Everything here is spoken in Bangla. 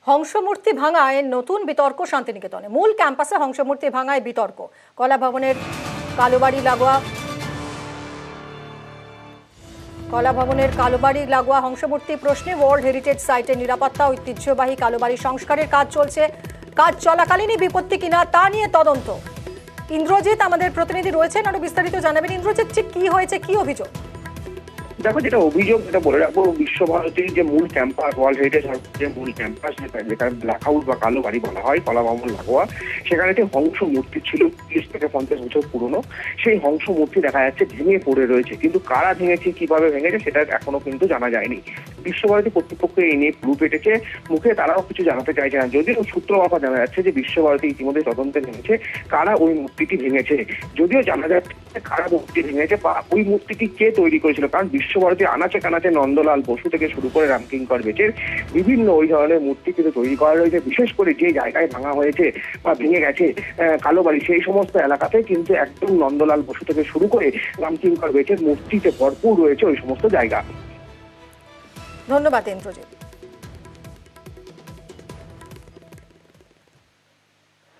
হংসমূর্তি ভাঙায় নতুন বিতর্ক শান্তিনিকেতনে। মূল ক্যাম্পাসে হংসমূর্তি ভাঙায় বিতর্ক। কলা ভবনের কালোবাড়ি লাগোয়া হংসমূর্তি প্রশ্নে ওয়ার্ল্ড হেরিটেজ সাইটের নিরাপত্তা, ঐতিহ্যবাহী কালোবাড়ি সংস্কারের কাজ চলছে। কাজ চলাকালীনই বিপত্তি কিনা তা নিয়ে তদন্ত। ইন্দ্রজিৎ আমাদের প্রতিনিধি রয়েছেন, আরো বিস্তারিত জানাবেন। ইন্দ্রজিৎ, ঠিক কি হয়েছে, কি অভিযোগ? দেখো, যেটা অভিযোগ যেটা বলে রাখবো, বিশ্বভারতীর যে মূল ক্যাম্পাস, ওয়ার্ল্ড হেরিটেজ যে মূল ক্যাম্পাস, যেটা ব্ল্যাক হাউস বা কালো বাড়ি বলা হয়, কলা ভবন লাগোয়া, সেখানে একটি হংস মূর্তি ছিল 30 থেকে 50 বছর পুরনো। সেই হংস মূর্তি দেখা যাচ্ছে ভেঙে পড়ে রয়েছে, কিন্তু কারা ভেঙেছে, কিভাবে ভেঙেছে, সেটা এখনো কিন্তু জানা যায়নি। বিশ্বভারতী কর্তৃপক্ষ এই নিয়ে পুরো পেটেছে, মুখে তারাও কিছু জানাতে চাইছে না। যদিও সূত্র মাফা জানা যাচ্ছে যে বিশ্বভারতী ইতিমধ্যে তদন্তে ভেঙেছে কারা ওই মূর্তিটি ভেঙেছে। যদিও জানা যাচ্ছে কারা মূর্তি ভেঙেছে বা ওই মূর্তিটি কে তৈরি করেছিল, কারণ বিশ্বভারতী আনাচে কানাচে নন্দলাল বসু থেকে শুরু করে রামকিঙ্কর বেচের বিভিন্ন ওই ধরনের মূর্তি কিন্তু তৈরি করা রয়েছে। বিশেষ করে যে জায়গায় ভাঙা হয়েছে বা ভেঙে গেছে কালোবাড়ি, সেই সমস্ত এলাকাতে কিন্তু একদম নন্দলাল বসু থেকে শুরু করে রামকিঙ্কর বেচের মূর্তিতে ভরপুর রয়েছে ওই সমস্ত জায়গা। ধন্যবাদ ইন্দ্রজিৎ।